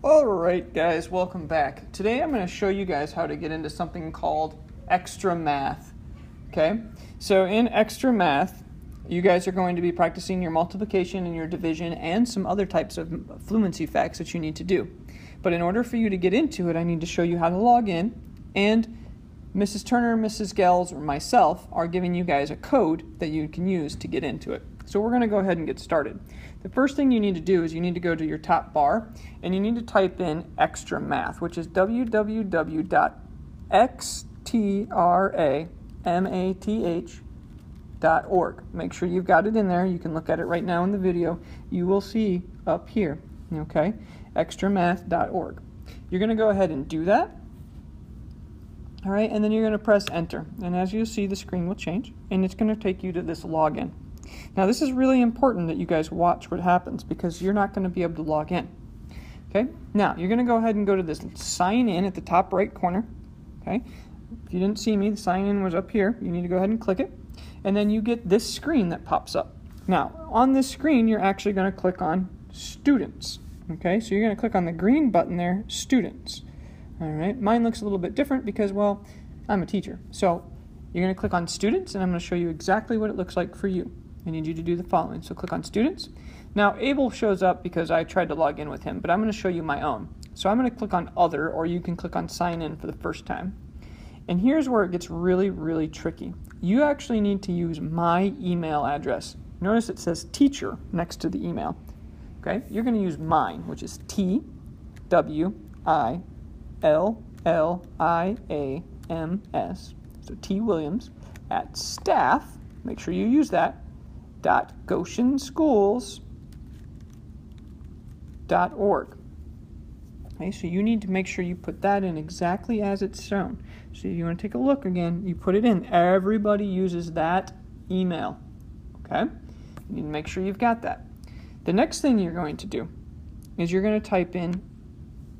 Alright guys, welcome back. Today I'm going to show you guys how to get into something called Xtra Math. Okay, so in Xtra Math, you guys are going to be practicing your multiplication and your division and some other types of fluency facts that you need to do. But in order for you to get into it, I need to show you how to log in, and Mrs. Turner, Mrs. Gels, or myself are giving you guys a code that you can use to get into it. So we're going to go ahead and get started. The first thing you need to do is you need to go to your top bar and you need to type in Xtra Math, which is www.xtramath.org. Make sure you've got it in there. You can look at it right now in the video. You will see up here, okay, xtramath.org. You're going to go ahead and do that. All right, and then you're going to press enter. And as you'll see, the screen will change and it's going to take you to this login. Now this is really important that you guys watch what happens because you're not going to be able to log in. Okay, now you're going to go ahead and go to this sign in at the top right corner. Okay, if you didn't see me, the sign in was up here. You need to go ahead and click it, and then you get this screen that pops up. Now on this screen you're actually going to click on students. Okay, so you're going to click on the green button there, students. All right, mine looks a little bit different because, well, I'm a teacher. So you're going to click on students, and I'm going to show you exactly what it looks like for you. I need you to do the following. So click on students. Now Abel shows up because I tried to log in with him, but I'm going to show you my own. So I'm going to click on other, or you can click on sign in for the first time. And here's where it gets really, really tricky. You actually need to use my email address. Notice it says teacher next to the email. Okay, you're going to use mine, which is TWILLIAMS. So T Williams at staff. Make sure you use that. .goshenschools.org. Okay, so you need to make sure you put that in exactly as it's shown. So if you want to take a look again, you put it in. Everybody uses that email. Okay? You need to make sure you've got that. The next thing you're going to do is you're going to type in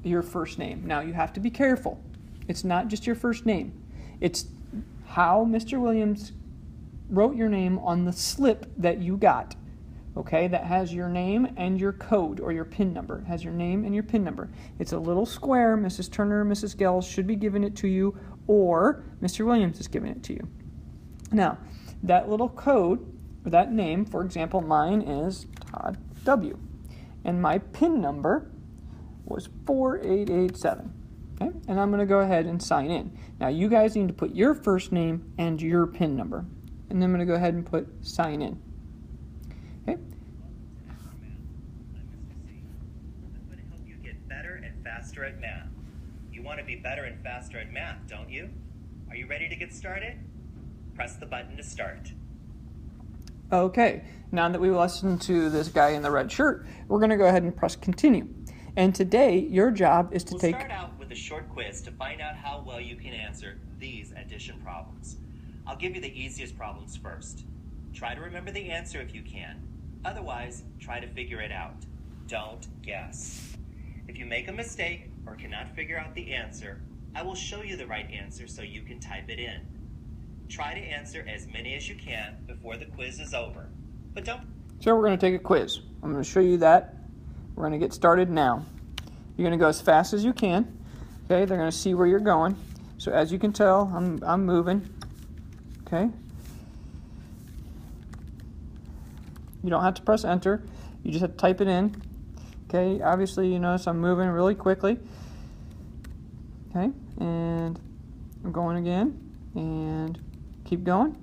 your first name. Now you have to be careful. It's not just your first name. It's how Mr. Williams wrote your name on the slip that you got, okay, that has your name and your code or your PIN number. It has your name and your PIN number. It's a little square. Mrs. Turner or Mrs. Gels should be giving it to you, or Mr. Williams is giving it to you. Now, that little code, or that name, for example, mine is Todd W. And my PIN number was 4887. Okay? And I'm going to go ahead and sign in. Now, you guys need to put your first name and your PIN number. And then I'm going to go ahead and put sign in. Okay. I'm going to help you get better and faster at math. You want to be better and faster at math, don't you? Are you ready to get started? Press the button to start. Okay, now that we listened to this guy in the red shirt, we're going to go ahead and press continue. And today, your job is to We'll start out with a short quiz to find out how well you can answer these addition problems. I'll give you the easiest problems first. Try to remember the answer if you can. Otherwise, try to figure it out. Don't guess. If you make a mistake or cannot figure out the answer, I will show you the right answer so you can type it in. Try to answer as many as you can before the quiz is over. But don't... So we're going to take a quiz. I'm going to show you that. We're going to get started now. You're going to go as fast as you can. Okay, they're going to see where you're going. So as you can tell, I'm moving. Okay. You don't have to press enter. You just have to type it in. Okay, obviously you notice I'm moving really quickly. Okay, and I'm going again. And keep going.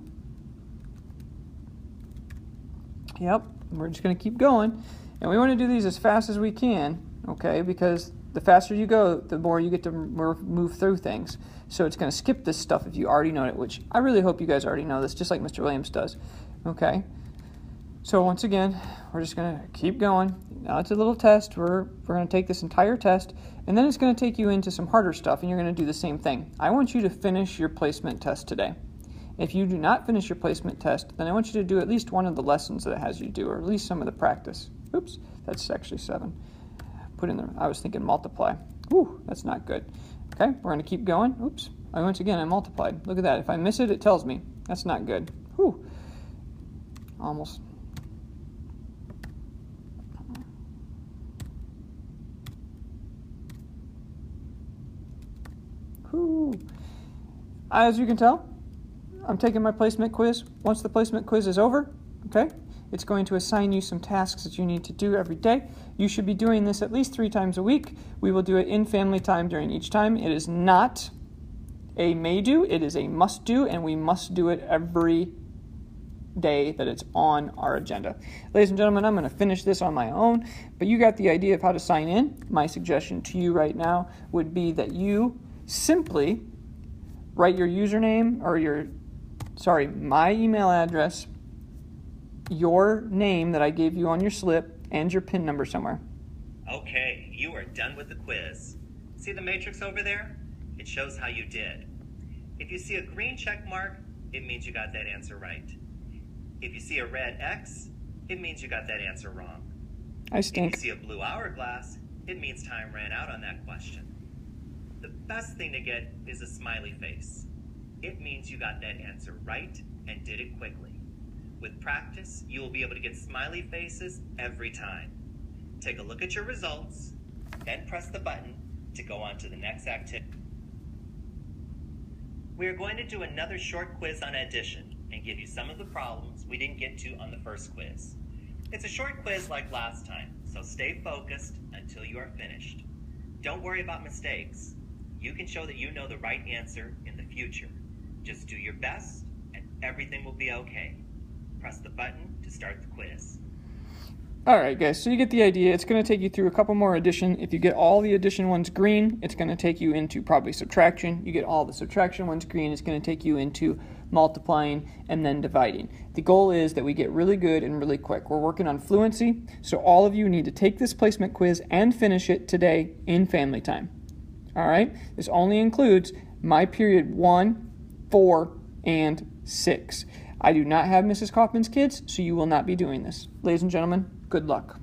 Yep, we're just going to keep going. And we want to do these as fast as we can, okay, because the faster you go, the more you get to move through things. So it's going to skip this stuff if you already know it, which I really hope you guys already know this, just like Mr. Williams does. Okay. So once again, we're just going to keep going. Now it's a little test. We're going to take this entire test, and then it's going to take you into some harder stuff, and you're going to do the same thing. I want you to finish your placement test today. If you do not finish your placement test, then I want you to do at least one of the lessons that it has you do, or at least some of the practice. Oops, that's actually 7. Put in there. I was thinking multiply. Whew, that's not good. Okay, we're going to keep going. Oops, once again, I multiplied. Look at that. If I miss it, it tells me. That's not good. Whew. Almost. Woo! As you can tell, I'm taking my placement quiz. Once the placement quiz is over, okay, it's going to assign you some tasks that you need to do every day. You should be doing this at least 3 times a week. We will do it in family time during each time. It is not a may do, it is a must do, and we must do it every day that it's on our agenda. Ladies and gentlemen, I'm going to finish this on my own, but you got the idea of how to sign in. My suggestion to you right now would be that you simply write your username or my email address, your name that I gave you on your slip, and your PIN number somewhere. Okay, you are done with the quiz. See the matrix over there? It shows how you did. If you see a green check mark, it means you got that answer right. If you see a red X, it means you got that answer wrong. I stink. If you see a blue hourglass, it means time ran out on that question. The best thing to get is a smiley face. It means you got that answer right and did it quickly. With practice, you will be able to get smiley faces every time. Take a look at your results, then press the button to go on to the next activity. We are going to do another short quiz on addition and give you some of the problems we didn't get to on the first quiz. It's a short quiz like last time, so stay focused until you are finished. Don't worry about mistakes. You can show that you know the right answer in the future. Just do your best and everything will be okay. Press the button to start the quiz. All right, guys, so you get the idea. It's going to take you through a couple more addition. If you get all the addition ones green, it's going to take you into probably subtraction. You get all the subtraction ones green, it's going to take you into multiplying and then dividing. The goal is that we get really good and really quick. We're working on fluency, so all of you need to take this placement quiz and finish it today in family time. All right? This only includes my period 1, 4, and 6. I do not have Mrs. Kaufman's kids, so you will not be doing this. Ladies and gentlemen, good luck.